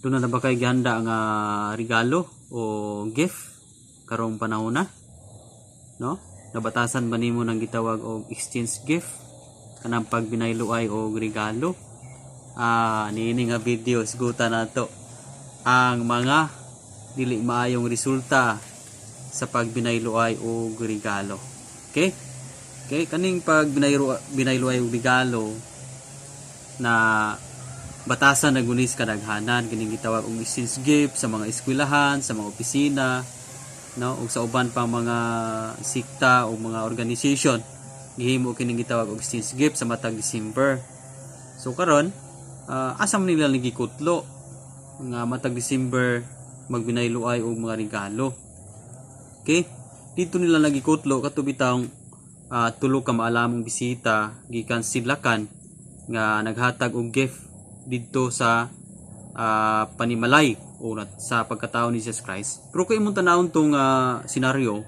Doon na ba kay gihanda nga regalo o gift karong panahon na? No? Nabatasan ba nimo nang gitawag og exchange gift? Kanang pagbinayloay og regalo? Niini nga video siguta nato ang mga dili maayong resulta sa pagbinayloay og regalo. Okay? Okay, kaning pagbinayloay og regalo na batasan na gunis kadaghanan kining gitawag og exchange gift sa mga eskwelahan, sa mga opisina, no, ug sa uban pa mga sikta o mga organization gihimo kining gitawag og exchange gift sa matag December. So karon asa man nila nagikutlo nga matag December magbinayloay og mga regalo. Okay? Dito nila nagikutlo katubitang tulo ka maalamong bisita gikan Sidlakan nga naghatag og gift dito sa panimalay o sa pagkatao ni Jesus Christ. Pero kung imong tanawon tong senaryo,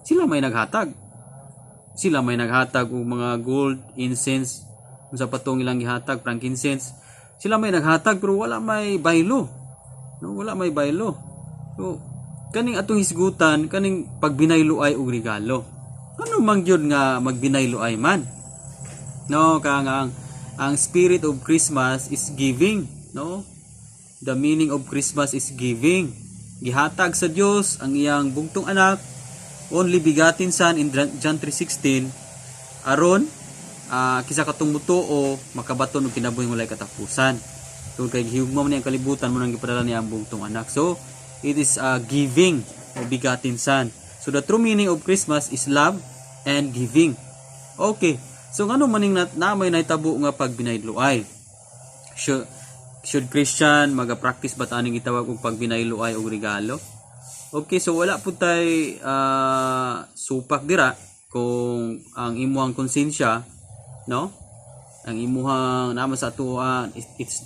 sila may naghatag. Sila may naghatag og mga gold, incense, unsa pa tong ilang gihatag, frankincense. Sila may naghatag pero wala may baylo. No, wala may baylo. So kaning atong hisgutan, kaning pagbinayloay og regalo. Ano man gyud nga magbinayloay man? No, kang ang spirit of Christmas is giving, no? The meaning of Christmas is giving. Gihatag sa Dios ang iyang bugtong anak, only begotten son in John 3:16, aron kisa katong mutuo makabaton og kinabuhing walay katapusan. Tungod kay gihugma man ang kalibutan mo nang gipadala niya ang bugtong anak. So, it is giving o begotten son. So the true meaning of Christmas is love and giving. Okay. So ngano maning na may nahitabo nga pagbinayloay? Should Christian maga-practice ba taning gitawag og pagbinayloay og regalo? Okay, so wala po tay supak dira kung ang imuhang konsensya, no? Ang imuhang naman sa ato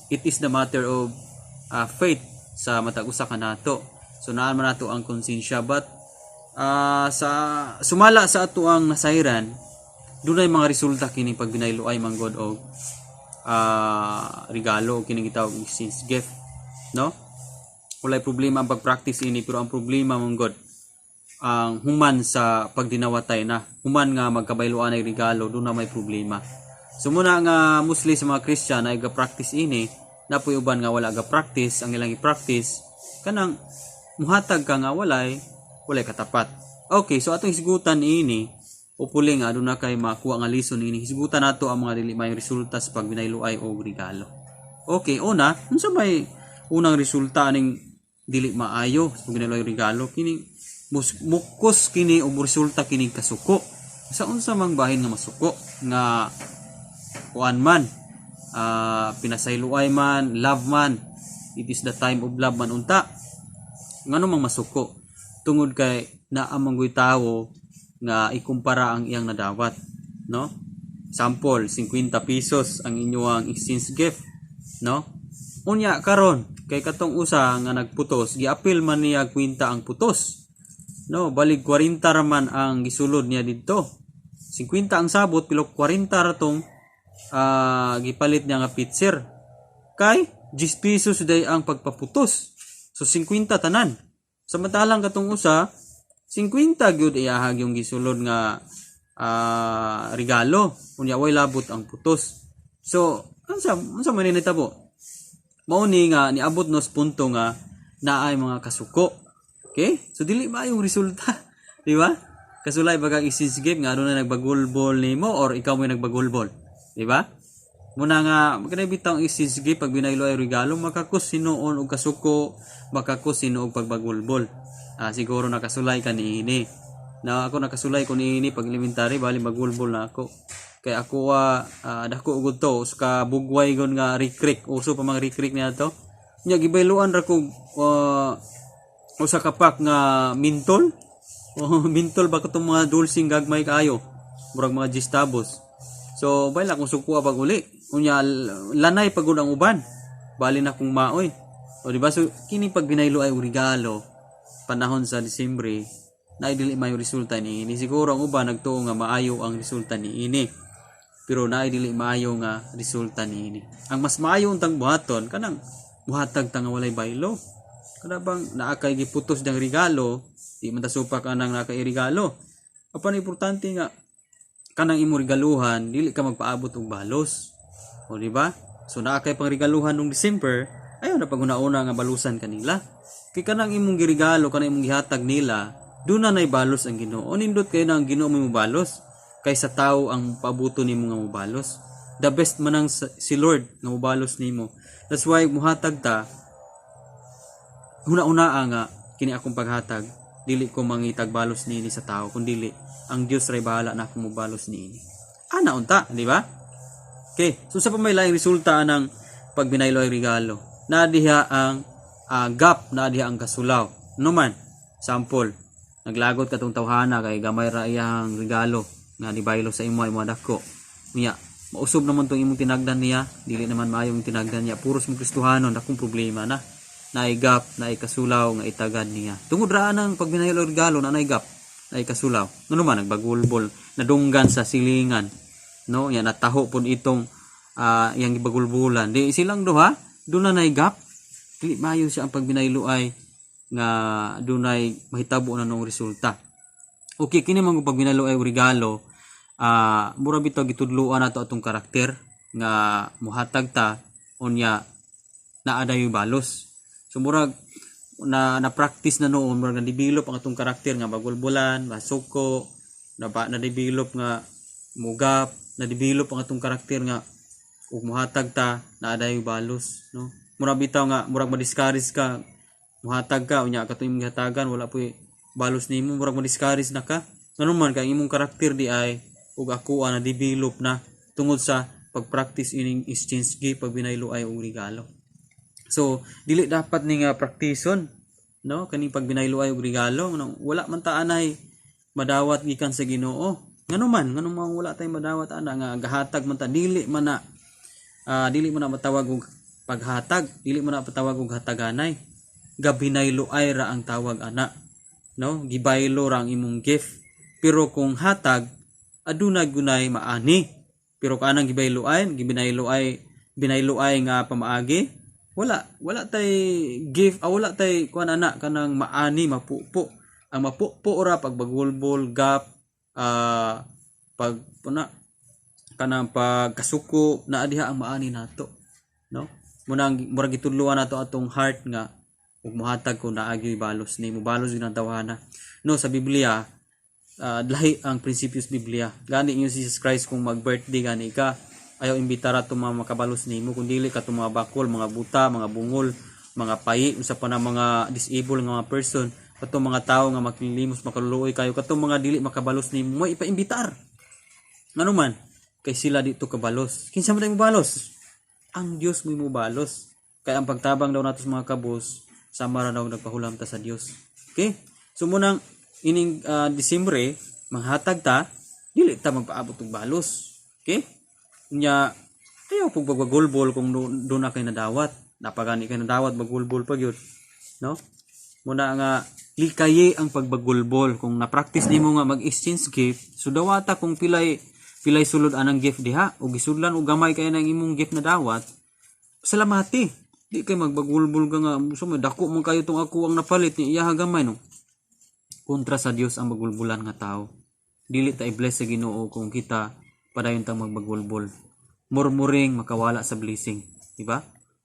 it is the matter of faith sa matag usa kanato. So naan man nato ang konsensya, but sa sumala sa ato ang nasayran, dunay mga resulta kini pagbinayloay manggod og regalo o kining gitawag og exchange gift, no? Walay problema ang pag-practice ini, pero ang problema manggod ang human sa pagdinawatay na human nga magkabayloan ay regalo, doon na may problema. So muna nga mostly sa mga Christian ay ga-practice ini, napoy uban nga wala ga-practice, ang ilang i-practice kanang muhatag ka nga walay katapat. Okay, so atong hisgutan ini upuli nga aduna kay makuha nga lesson ini, hisgutan nato ang mga dili may resulta sa pagbinayloay og regalo. Okay, una, unsa may unang resulta ning dili maayo sa pagbinayloay og regalo? Kini mukos kini og resulta kini kasuko. Sa unsa mang bahin nga masuko nga kuan man, pinasayloay man, love man, it is the time of love man unta. Ngano mang masuko? Tungod kay naa manggoy tawo nga ikumpara ang iyang nadawat, no? Sample, 50 pesos ang inyong exchange gift, no? Unya karon kay katong usa nga nagputos, giapil man niya kwinta ang putos, no? Balig 40 raman ang gisulod niya didto. 50 ang sabot, pero 40 ratong gipalit niya nga pitser. Kay 10 pesos day ang pagpaputos. So 50 tanan. Samantalang katong usa 50 gyud iyahag yung gisulod nga regalo, unya way labot ang putos. So unsa man ni natabo? Mao ni nga niabot nos punto nga naay mga kasuko. Okay? So dili maayong resulta, di ba? Kasulay bagang exchange gift nga aduna nagbagulbol nimo or ikaw mo nagbagulbol, di ba? Muna nga magkanay bitaw ang exchange gift pag binayloay regalo, makakus sinuon og kasuko, makakus sino og pagbagulbol. Siguro nakasulay ka niini. Na ako nakasulay ko niini pag elementary, bali magulbol na ako. Kay ako dako ugod to uska bugway gon nga rikrik, uso pa mga rikrik niya to. Nya gibayloan ra ko usa ka pack nga mintol. Mintol ba katong mga dulsing gagmay kaayo. Murag mga gistabos. So bayla kung sukuha pag uli. Unya lanay pagud ang uban. Bali na kung maoy. O di ba, so kini pag binayloay og regalo panahon sa Disyembre, na dili mayo resulta ni ini. Siguro ang uban nagtuo nga maayo ang resulta ni ini, pero na dili maayo nga resulta ni ini. Ang mas maayo untang buhaton kanang muhatag ta nga walay baylo. Kada bang naa kay giputos dang regalo, di man ta supak anang naa kay regalo. Apan importante nga kanang imo regaluhan dili ka magpaabot og balos. O di ba? So naa kay pang regaluhan nung December, ayaw na paguna-una nga balusan kanila. Kay kanang imong giregalo, kanang imong gihatag nila, doon na nay balos ang Ginoo. Nindot kayo na ang Ginoo mo balos kaysa tao ang paabuto nimo nga mobalos. The best man ang si Lord nga mobalos nimo. That's why muhatag ta una-una nga kini akong paghatag, dili ko mangitag balos niini sa tao, kundi ang Dios ray bahala na akong mobalos niini. Ana unta, di ba? Okay, so sa pamay resulta ng pagbinaylo ay regalo. Nadiha ang gap, nadiha ang kasulaw. No man, sample, naglagot katong tawhana kay gamay ra iyang regalo nga nibaylo sa imo dako. Niya, mausob naman tong imong tinagdan niya, dili naman maayong tinagdan niya, puros mo Kristohanon, akong problema na. Naay gap, naay kasulaw nga itagad niya. Tungod ra ang pagbinaylo regalo na naay gap, naay kasulaw. No naman nagbagulbol, nadunggan sa silingan. No, yan nataho pud itong yang gibagulbulan. Di silang duha, doon na naay gap. Dili maayo siya ang pagbinaylo ay nga dunay mahitabo na nung resulta. Okay, kini man pagbinaylo ay regalo, mura bitaw gitudloan nato atong karakter nga muhatag ta unya naa dayoy balos. So murag na-practice na noon, murag na-develop ang atong karakter nga bagulbulan, masuko, na-develop nga mugap, na-develop ang atong karakter nga ug muhatag ta naa dayoy balos, no? Murag bitaw nga murag ma-discourage ka, muhatag ka unya katong imong gihatagan wala puy balos nimo, murag ma-discourage na ka. Ngano man kay imong karakter di ay ug ako na-develop na tungod sa pag-practice ining exchange gift, pagbinaylo ay og regalo. So dili dapat ni nga praktison, no, kani pagbinaylo ay og regalo, wala man ta anay madawat gikan sa Ginoo. Ngano man wala tay madawat ana nga gahatag man ta, dili man na matawag og paghatag, dili man na patawag og hataganay. Gabinaylo ay ra ang tawag ana, no, gibaylo ra ang imong gift. Pero kung hatag adunay gunay maani, pero kanang gibinaylo ay nga pamaagi, wala tay gift, wala tay kuan ana kanang maani, mapupo. Ang mapupo ra pagbagulbol, gap, pag kanang pagkasuko, naa diha ang maani nato, no? Murag gitudloan nato atong heart nga ug mohatag ko naagi balos ni mobalos gyud ang tawhana. No, sa Biblia lahi ang prinsipyo sa Biblia. Gani inyo si Jesus Christ kung mag-birthday gani ka, ayaw imbitara to mga makabalos nimo, kundi dili ka to mga bakol, mga buta, mga bungol, mga payi, usa pa na mga disabled nga mga person, kato mga tao nga makilimos, makaluluoy kayo, kato mga dili makabalos nimo, mo ipaimbitar. Ngano man kay sila dito kabalos. Kinsa man mo balos? Ang Dios mo balos. Kaya ang pagtabang daw nato sa mga kabos, sama ra daw nagpahulam ta sa Dios. Okay? So munang ining Disyembre, manghatag ta, dili ta magpaabot og balos. Okay? Nya ayaw pug bagulbol kung do na kay nadawat. Napagani kay nadawat bagulbol pa gyud. No? Muna nga likaye ang pagbagulbol. Kung na-practice nimo nga mag-exchange gift, so dawata kung pilay sulod anang gift diha o gisudlan o gamay kay nang imong gift na dawat, salamati. Di kay magbagulbol ka nga, so dako man kayo tong ako ang napalit ni iya gamay, no. Kontra sa Dios ang magulbulan nga tao. Dili ta i-bless sa Ginoo kung kita padayon tang magbagulbol. Murmuring makawala sa blessing, di ba?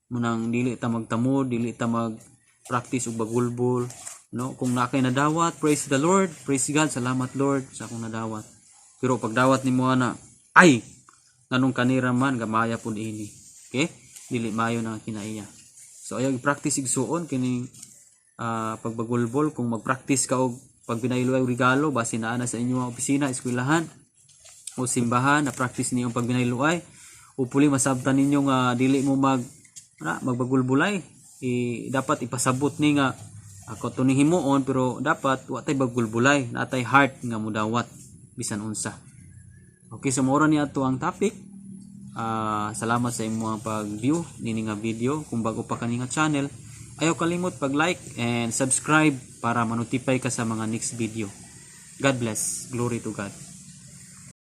Munang dili ta magtamod, dili ta mag-practice og bagulbol, no? Kung na kay nadawat, praise the Lord, praise God, salamat Lord sa akong nadawat. Pero pag dawat nimo ana, ay nganong kanira man gamaya pud ini. Okay? Dili mayo na kinaiya. So ayaw i-practice igsuon kining pagbagulbol. Kung mag-practice ka og pagbinaylo ay regalo base na ana sa inyong opisina, eskwelahan o simbahan, na practice niyo ang pagbinaylo ay upuli masabtan ninyo nga dili mo magbagulbulay. Dapat ipasabot ni nga ako to ni himuon, pero dapat wa tay bagulbulay, natay heart nga mudawat bisan unsa. Okay, so mora ni ato ang topic. Salamat sa imong pag-view nini nga video. Kung bago pa kani nga channel, ayaw kalimot pag-like and subscribe para ma-notify ka sa mga next video. God bless. Glory to God.